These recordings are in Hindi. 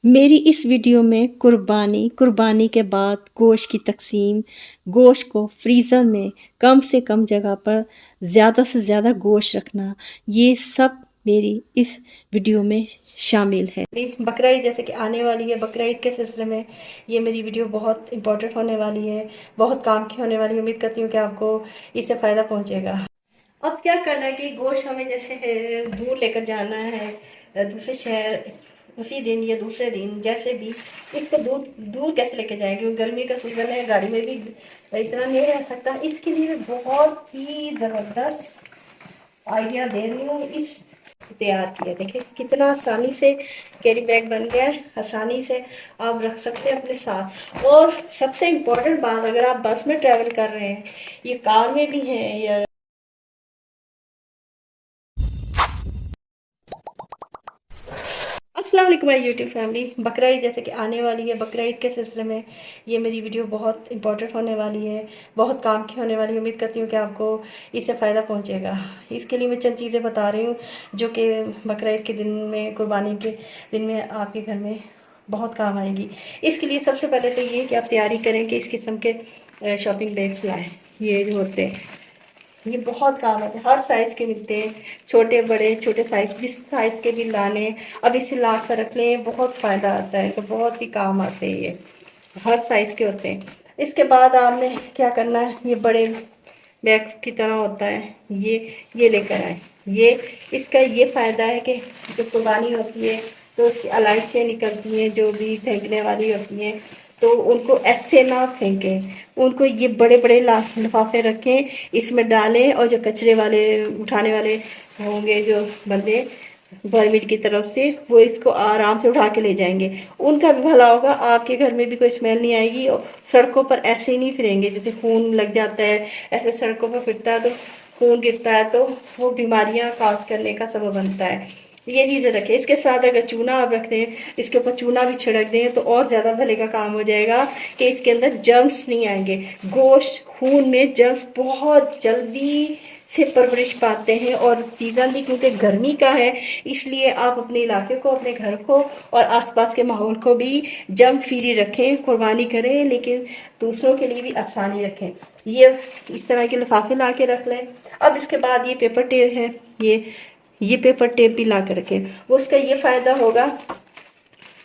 मेरी इस वीडियो में कुर्बानी के बाद गोश्त की तकसीम, गोश्त को फ्रीज़र में कम से कम जगह पर ज़्यादा से ज़्यादा गोश्त रखना, ये सब मेरी इस वीडियो में शामिल है। बकरा ईद जैसे कि आने वाली है, बकरा ईद के सिलसिले में ये मेरी वीडियो बहुत इम्पोर्टेंट होने वाली है, बहुत काम की होने वाली है। उम्मीद करती हूँ कि आपको इससे फ़ायदा पहुँचेगा। अब क्या करना है कि गोश्त हमें जैसे है दूर लेकर जाना है दूसरे शहर, उसी दिन या दूसरे दिन जैसे भी इसको दूर दूर कैसे लेके जाएंगे। गर्मी का सीजन है, गाड़ी में भी इतना नहीं रह सकता। इसके लिए बहुत ही ज़बरदस्त आइडिया दे रही हूँ। इस तैयार किया, देखिए कितना आसानी से कैरी बैग बन गया है, आसानी से आप रख सकते हैं अपने साथ। और सबसे इम्पोर्टेंट बात, अगर आप बस में ट्रैवल कर रहे हैं, ये कार में भी हैं या अस्सलाम वालेकुम माय यूट्यूब फैमिली। बकरा ईद जैसे कि आने वाली है, बकरा ईद के सिलसिले में ये मेरी वीडियो बहुत इंपॉर्टेंट होने वाली है, बहुत काम की होने वाली है। उम्मीद करती हूँ कि आपको इससे फ़ायदा पहुँचेगा। इसके लिए मैं चंद चीज़ें बता रही हूँ जो कि बकरा ईद के दिन में, कुर्बानी के दिन में आपके घर में बहुत काम आएगी। इसके लिए सबसे पहले तो ये कि आप तैयारी करें कि इस किस्म के शॉपिंग बैग्स लाएँ। ये जो होते हैं, ये बहुत काम आते हैं, हर साइज़ के मिलते हैं, छोटे बड़े, छोटे साइज़, जिस साइज़ के भी लाने। अब इसे ला कर रख लें, बहुत फ़ायदा आता है, तो बहुत ही काम आते हैं। ये हर साइज़ के होते हैं। इसके बाद आपने क्या करना है, ये बड़े बैग्स की तरह होता है, ये लेकर आए। ये इसका ये फ़ायदा है कि जब कुर्बानी होती है तो उसकी अलाइशें निकलती हैं, जो भी फेंकने वाली होती हैं, तो उनको ऐसे ना फेंकें, उनको ये बड़े बड़े लिफाफे रखें, इसमें डालें। और जो कचरे वाले उठाने वाले होंगे, जो बंदे परमिट की तरफ से, वो इसको आराम से उठा के ले जाएंगे। उनका भी भला होगा, आपके घर में भी कोई स्मेल नहीं आएगी। और सड़कों पर ऐसे ही नहीं फिरेंगे, जैसे खून लग जाता है, ऐसे सड़कों पर फिरता है तो खून गिरता है, तो वो बीमारियां काज करने का सबब बनता है। ये चीज़ें रखें। इसके साथ अगर चूना आप रखते हैं, इसके ऊपर चूना भी छिड़क दें तो और ज़्यादा भले का काम हो जाएगा कि इसके अंदर जर्म्स नहीं आएंगे। गोश्त, खून में जर्म्स बहुत जल्दी से परवरिश पाते हैं। और सीज़न भी क्योंकि गर्मी का है, इसलिए आप अपने इलाके को, अपने घर को और आसपास के माहौल को भी जर्म फ्री रखें। कुर्बानी करें लेकिन दूसरों के लिए भी आसानी रखें। ये इस तरह के लिफाफे ला के रख लें। अब इसके बाद ये पेपर टेप है, ये पेपर टेप भी ला कर रखें। वो उसका ये फ़ायदा होगा,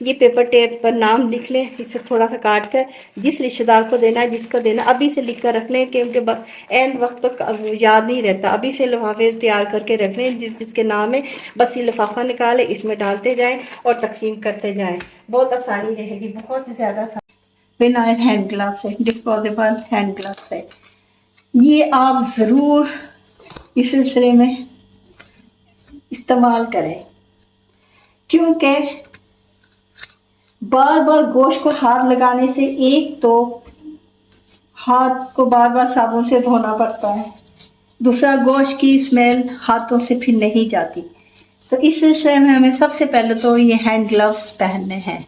ये पेपर टेप पर नाम लिख लें, इसे थोड़ा सा काट कर, जिस रिश्तेदार को देना है, जिसको देना, अभी से लिख कर रख लें, क्योंकि एंड वक्त पर याद नहीं रहता। अभी से लिफाफे तैयार करके रख लें, जिसके नाम है, बस ये लिफाफा निकालें, इसमें डालते जाएं और तकसीम करते जाएं। बहुत आसानी रहेगी, बहुत ज़्यादा आसानी। विनाइल हैंड ग्लव्स है, डिस्पोजेबल हैंड ग्लव्स है, ये आप ज़रूर इस सिलसिले में इस्तेमाल करें, क्योंकि बार बार गोश्त को हाथ लगाने से एक तो हाथ को बार बार साबुन से धोना पड़ता है, दूसरा गोश्त की स्मेल हाथों से फिर नहीं जाती। तो इस सिलसिले में हमें सबसे पहले तो ये हैंड ग्लव्स पहनने हैं।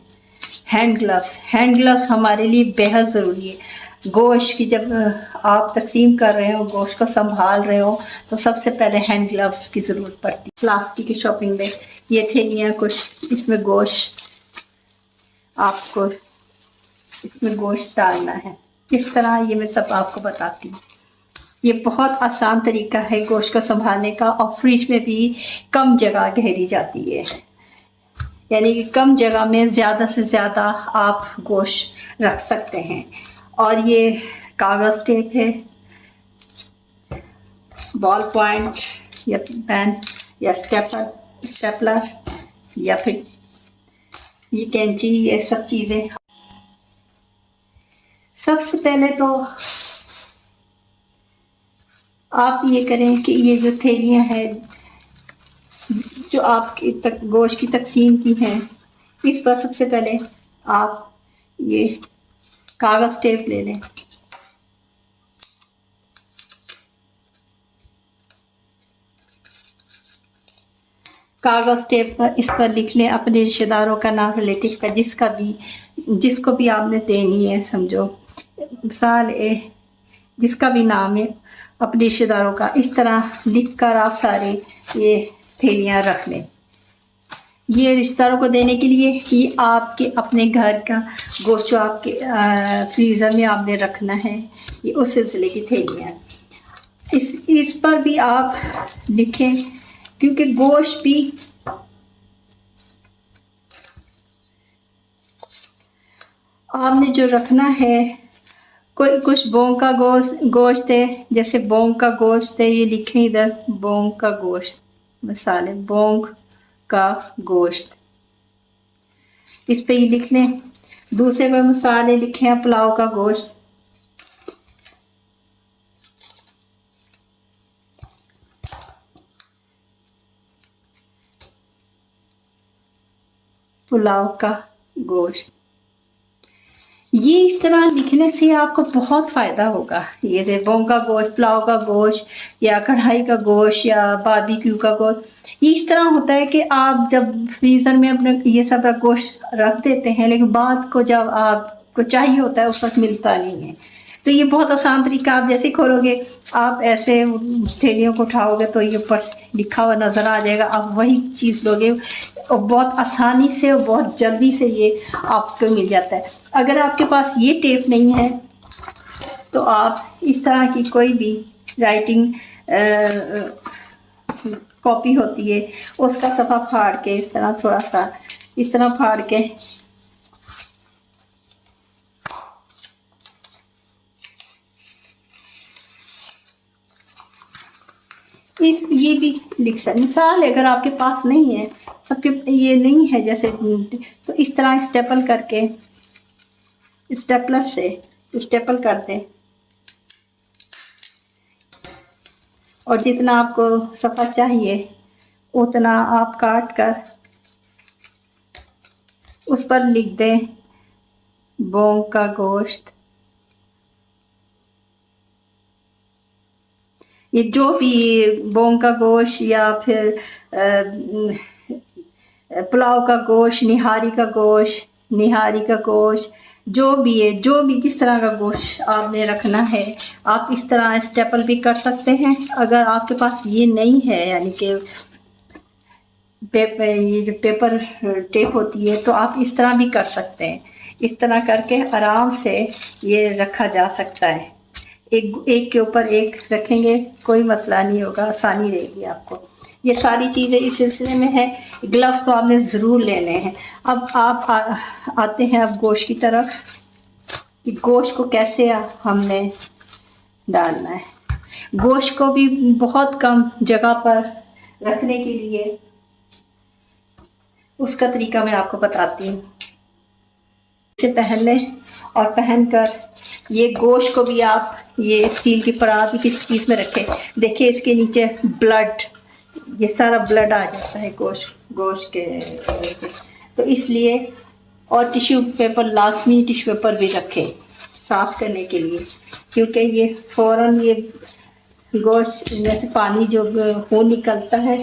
हैंड ग्लव्स हमारे लिए बेहद ज़रूरी है। गोश्त की जब आप तकसीम कर रहे हो, गोश्त को संभाल रहे हो, तो सबसे पहले हैंड ग्लव्स की ज़रूरत पड़ती है। प्लास्टिक की शॉपिंग बैग, ये थैलियाँ कुछ, इसमें गोश्त, आपको इसमें गोश्त डालना है। इस तरह ये मैं सब आपको बताती हूँ। ये बहुत आसान तरीका है गोश्त को संभालने का, और फ्रिज में भी कम जगह घेरी जाती है, यानी कि कम जगह में ज़्यादा से ज़्यादा आप गोश्त रख सकते हैं। और ये कागज़ टेप है, बॉल पॉइंट या पेन या स्टेपलर या फिर ये कैंची, ये सब चीज़ें। सबसे पहले तो आप ये करें कि ये जो थैलियाँ हैं जो आपकी गोश्त की तकसीम की हैं, इस पर सबसे पहले आप ये कागज़ टेप ले लें। कागज़ टेप पर इस पर लिख लें अपने रिश्तेदारों का नाम, रिलेटिव का, जिसको भी आपने देनी है, समझो मिसाल जिसका भी नाम है अपने रिश्तेदारों का, इस तरह लिख कर आप सारे ये थैलियाँ रख लें। ये रिश्तेदारों को देने के लिए, ये आपके अपने घर का गोश्त जो आपके फ्रीज़र में आपने रखना है, ये उस सिलसिले की थैलियाँ। इस पर भी आप लिखें, क्योंकि गोश्त भी आपने जो रखना है, कोई कुछ बोंग का गोश्त है, जैसे बोंग का गोश्त है, ये लिखें इधर बोंग का गोश्त, मसाले बोंग का गोश्त, इस पे ये लिख लें। दूसरे में मसाले लिखे हैं पुलाव का गोश्त, पुलाव का गोश्त। ये इस तरह लिखने से आपको बहुत फ़ायदा होगा। ये देबों का गोश्त, पुलाव का गोश्त, या कढ़ाई का गोश्त, या बारबेक्यू का गोश्त। ये इस तरह होता है कि आप जब फ्रीज़र में अपने ये सब गोश्त रख देते हैं, लेकिन बाद को जब आपको चाहिए होता है उस वक्त मिलता नहीं है। तो ये बहुत आसान तरीका, आप जैसे खोलोगे, आप ऐसे थैलियों को उठाओगे तो ये ऊपर लिखा हुआ नज़र आ जाएगा, आप वही चीज़ लोगे और बहुत आसानी से और बहुत जल्दी से ये आपको मिल जाता है। अगर आपके पास ये टेप नहीं है तो आप इस तरह की कोई भी राइटिंग कॉपी होती है, उसका सफ़ा फाड़ के इस तरह थोड़ा सा इस तरह फाड़ के ये भी लिख सकते। मिसाल अगर आपके पास नहीं है, सबके ये नहीं है जैसे, तो इस तरह स्टेपल करके, स्टेपलर से स्टेपल कर दें, और जितना आपको सफ़ा चाहिए उतना आप काट कर उस पर लिख दें बोंग का गोश्त। ये जो भी बोंग का गोश्त या फिर पुलाव का गोश्त, निहारी का गोश्त, जो भी है, जो भी जिस तरह का गोश्त आपने रखना है, आप इस तरह स्टेपल भी कर सकते हैं। अगर आपके पास ये नहीं है, यानी कि ये जो पेपर टेप होती है, तो आप इस तरह भी कर सकते हैं। इस तरह करके आराम से ये रखा जा सकता है। एक के ऊपर एक रखेंगे, कोई मसला नहीं होगा, आसानी रहेगी आपको। ये सारी चीज़ें इस सिलसिले में है। ग्लव्स तो आपने ज़रूर लेने हैं। अब आप आते हैं अब गोश्त की तरफ, कि गोश्त को कैसे हमने डालना है। गोश्त को भी बहुत कम जगह पर रखने के लिए उसका तरीका मैं आपको बताती हूँ। इसे पहन लें और पहनकर ये गोश्त को भी आप ये स्टील की परात किसी चीज़ में रखें। देखिए इसके नीचे ब्लड, ये सारा ब्लड आ जाता है गोश्त के नीचे, तो इसलिए, और टिश्यू पेपर, लाजमी टिश्यू पेपर भी रखें साफ़ करने के लिए, क्योंकि ये फ़ौरन ये गोश्त में से पानी जो खून निकलता है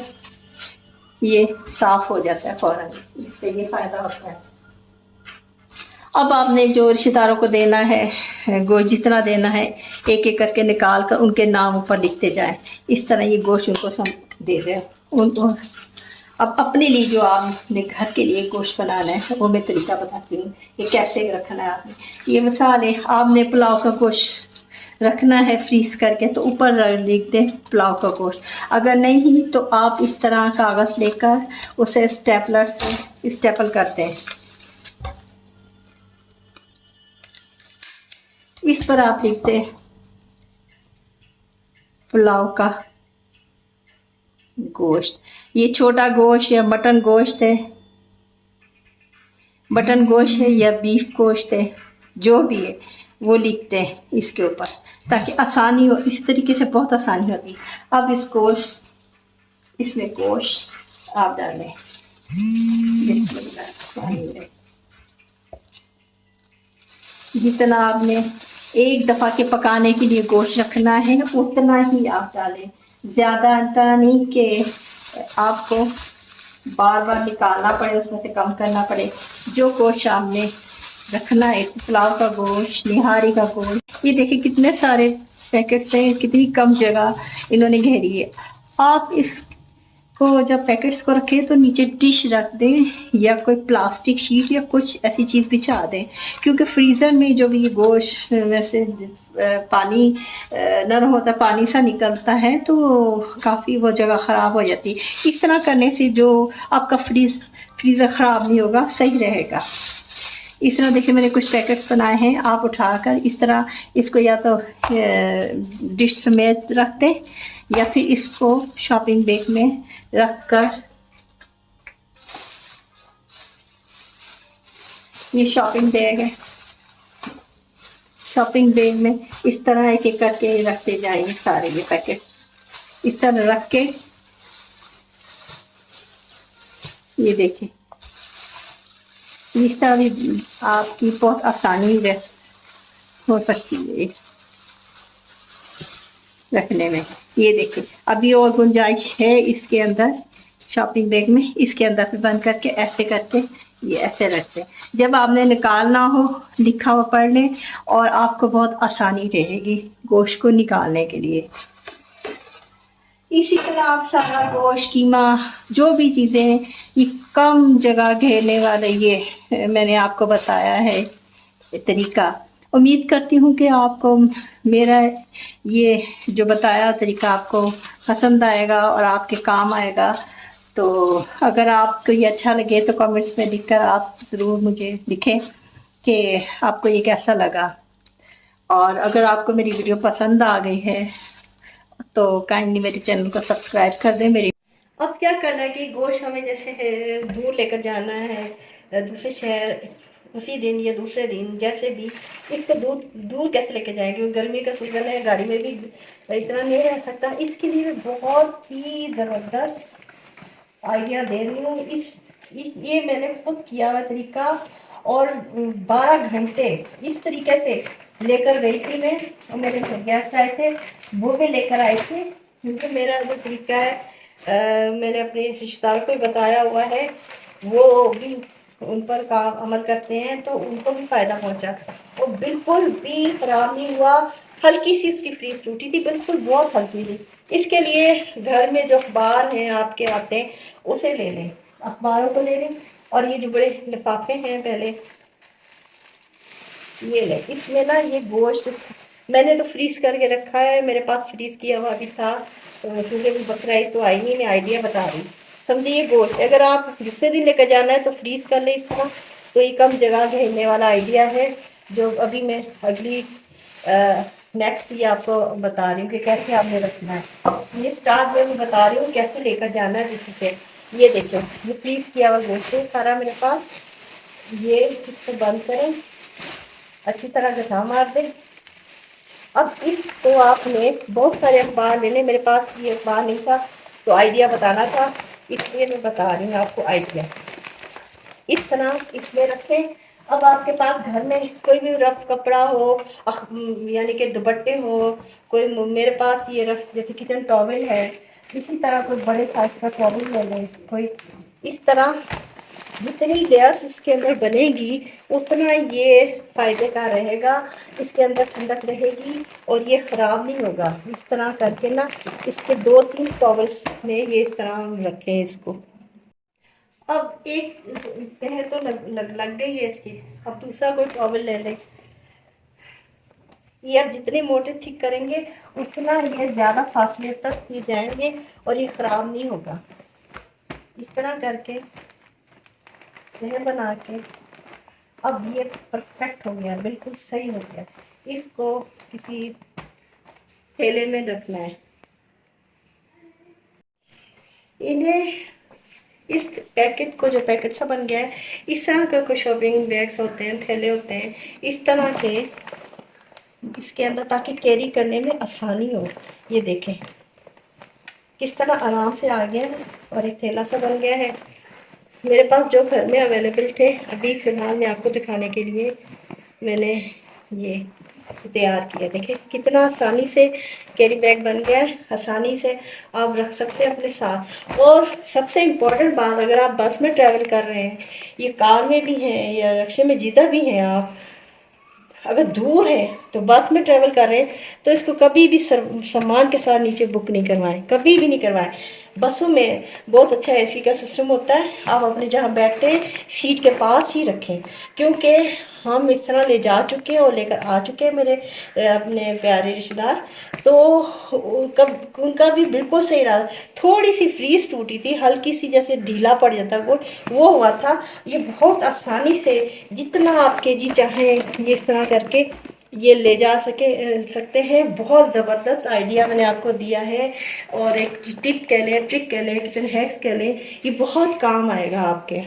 ये साफ़ हो जाता है फ़ौरन, इससे ये फ़ायदा होता है। अब आपने जो रिश्तेदारों को देना है गोश्त, जितना देना है एक एक करके निकाल कर उनके नाम ऊपर लिखते जाएं। इस तरह ये गोश्त उनको सब दे दें उनको। अब अपने लिए जो आपने घर के लिए गोश्त बनाना है वो मैं तरीका बताती हूँ, ये कैसे रखना है आपने। ये मिसाल है, आपने पुलाव का गोश्त रखना है फ्रीज करके, तो ऊपर लिख दें पुलाव का गोश्त। अगर नहीं तो आप इस तरह कागज़ लेकर उसे स्टेपलर से स्टेपल करते हैं। इस पर आप लिखते हैं पुलाव का गोश्त। ये छोटा गोश्त या मटन गोश्त है, मटन गोश्त है या बीफ गोश्त है, जो भी है वो लिखते हैं इसके ऊपर, ताकि आसानी हो। इस तरीके से बहुत आसानी होती है। अब इसमें गोश्त आप डालें, जितना आपने एक दफ़ा के पकाने के लिए गोश्त रखना है उतना ही आप डालें, ज़्यादा नहीं कि आपको बार बार निकालना पड़े, उसमें से कम करना पड़े। जो गोश्त आपने रखना है, पुलाव का गोश्त, निहारी का गोश्त, ये देखिए कितने सारे पैकेट्स हैं, कितनी कम जगह इन्होंने घेरी है। आप इस को जब पैकेट्स को रखें तो नीचे डिश रख दें या कोई प्लास्टिक शीट या कुछ ऐसी चीज़ बिछा दें, क्योंकि फ्रीज़र में जो भी ये गोश्त वैसे पानी नरम होता है, पानी सा निकलता है तो काफ़ी वो जगह ख़राब हो जाती है। इस तरह करने से जो आपका फ्रीज़र ख़राब नहीं होगा, सही रहेगा। इस तरह देखिए मैंने कुछ पैकेट्स बनाए हैं, आप उठाकर इस तरह इसको या तो डिश समेत रख दें या फिर इसको शॉपिंग बैग में रख कर, ये शॉपिंग बैग है, शॉपिंग बैग में इस तरह एक एक करके रखते जाएंगे सारे ये पैकेट्स इस तरह रख के। ये देखिए इस तरह भी आपकी बहुत आसानी हो सकती है इस रखने में। ये देखिए अभी और गुंजाइश है इसके अंदर, शॉपिंग बैग में इसके अंदर से बंद करके ऐसे करके ये ऐसे रखते हैं। जब आपने निकालना हो लिखा हुआ पढ़ लें और आपको बहुत आसानी रहेगी गोश्त को निकालने के लिए। इसी तरह आप सारा गोश्त, कीमा, जो भी चीज़ें हैं ये कम जगह घेरने वाले ये मैंने आपको बताया है तरीका। उम्मीद करती हूँ कि आपको मेरा ये जो बताया तरीका आपको पसंद आएगा और आपके काम आएगा। तो अगर आपको ये अच्छा लगे तो कमेंट्स में लिखकर आप ज़रूर मुझे लिखें कि आपको ये कैसा लगा। और अगर आपको मेरी वीडियो पसंद आ गई है तो काइंडली मेरे चैनल को सब्सक्राइब कर दें। मेरी अब क्या करना है कि गोश्त हमें जैसे है दूर लेकर जाना है, दूसरे शहर, उसी दिन या दूसरे दिन जैसे भी, इसको दूर दूर कैसे लेके जाएंगे? गर्मी का सीजन है, गाड़ी में भी इतना नहीं रह सकता। इसके लिए मैं बहुत ही ज़बरदस्त आइडिया दे रही हूँ। ये मैंने खुद किया हुआ तरीका, और 12 घंटे इस तरीके से लेकर गई थी मैं, और मेरे गेस्ट आए थे वो भी लेकर आए थे, क्योंकि मेरा जो तरीका है मैंने अपने रिश्तेदारों को बताया हुआ है, वो भी उन पर काम अमल करते हैं तो उनको भी फ़ायदा पहुंचा। और बिल्कुल भी ख़राब नहीं हुआ, हल्की सी उसकी फ्रीज टूटी थी, बिल्कुल बहुत हल्की थी। इसके लिए घर में जो अखबार हैं आपके आते हैं उसे ले लें, अखबारों को ले लें, और ये जो बड़े लिफाफे हैं पहले ये ले, इसमें ना ये गोश्त मैंने तो फ्रीज करके रखा है, मेरे पास फ्रीज किया हुआ भी था क्योंकि अभी बकरा ईद तो आई नहीं, मैं आइडिया बता रही। समझिए ये गोश्त अगर आप दूसरे दिन लेकर जाना है तो फ्रीज कर ले इस तरह, तो ये कम जगह घेरने वाला आइडिया है जो अभी मैं अगली नेक्स्ट ये आपको बता रही हूँ कि कैसे आपने रखना है। ये स्टार्ट में मैं बता रही हूँ कैसे लेकर जाना है किसी से। ये देखो ये फ्रीज किया हुआ गोश्त है सारा मेरे पास। ये इसको बंद करें, अच्छी तरह गठा मार दें। अब इसको आपने बहुत सारे अखबार लेने, मेरे पास ये अखबार नहीं था तो आइडिया बताना था, इसलिए मैं बता रही हूँ आपको आइडिया। इस तरह इसमें रखें। अब आपके पास घर में कोई भी रफ कपड़ा हो, यानी कि दुपट्टे हो, कोई मेरे पास ये रफ जैसे किचन टॉवेल है, इसी तरह कोई बड़े साइज का टॉवेल ले लें कोई। इस तरह जितनी लेयर्स इसके अंदर बनेगी उतना ये फायदे का रहेगा, इसके अंदर ठंडक रहेगी और ये ख़राब नहीं होगा। इस तरह करके ना इसके 2-3 टॉवल्स में ये इस तरह हम रखें इसको। अब एक तह तो लग गई है इसकी, अब दूसरा कोई टॉवल ले लें। ये अब जितने मोटे थिक करेंगे उतना ये ज़्यादा फासले तक ये जाएंगे और ये ख़राब नहीं होगा। इस तरह करके यह बना के अब ये परफेक्ट हो गया, बिल्कुल सही हो गया। इसको किसी थैले में रखना है। इन्हें इस पैकेट को, जो पैकेट सा बन गया है, इस तरह का कोई शॉपिंग बैग्स होते हैं, थैले होते हैं, इस तरह के इसके अंदर, ताकि कैरी करने में आसानी हो। ये देखें किस तरह आराम से आ गया है और एक थैला सा बन गया है। मेरे पास जो घर में अवेलेबल थे, अभी फ़िलहाल मैं आपको दिखाने के लिए मैंने ये तैयार किया। देखिए कितना आसानी से कैरी बैग बन गया है, आसानी से आप रख सकते हैं अपने साथ। और सबसे इम्पोर्टेंट बात, अगर आप बस में ट्रैवल कर रहे हैं, ये कार में भी हैं या रिक्शे में, जिधर भी हैं आप, अगर दूर है तो बस में ट्रैवल कर रहे हैं तो इसको कभी भी सामान के साथ नीचे बुक नहीं करवाएं, कभी भी नहीं करवाएं। बसों में बहुत अच्छा एसी का सिस्टम होता है, आप अपने जहाँ बैठते हैं सीट के पास ही रखें, क्योंकि हम इस तरह ले जा चुके हैं और लेकर आ चुके हैं मेरे अपने प्यारे रिश्तेदार, तो कब उनका भी बिल्कुल सही रहा। थोड़ी सी फ्रीज टूटी थी, हल्की सी जैसे ढीला पड़ जाता वो हुआ था। ये बहुत आसानी से जितना आप केजी चाहें ये इस तरह करके ये ले जा सकते हैं। बहुत ज़बरदस्त आइडिया मैंने आपको दिया है, और एक टिप कह लें, ट्रिक कह लें, किचन हैक्स कह लें, ये बहुत काम आएगा आपके।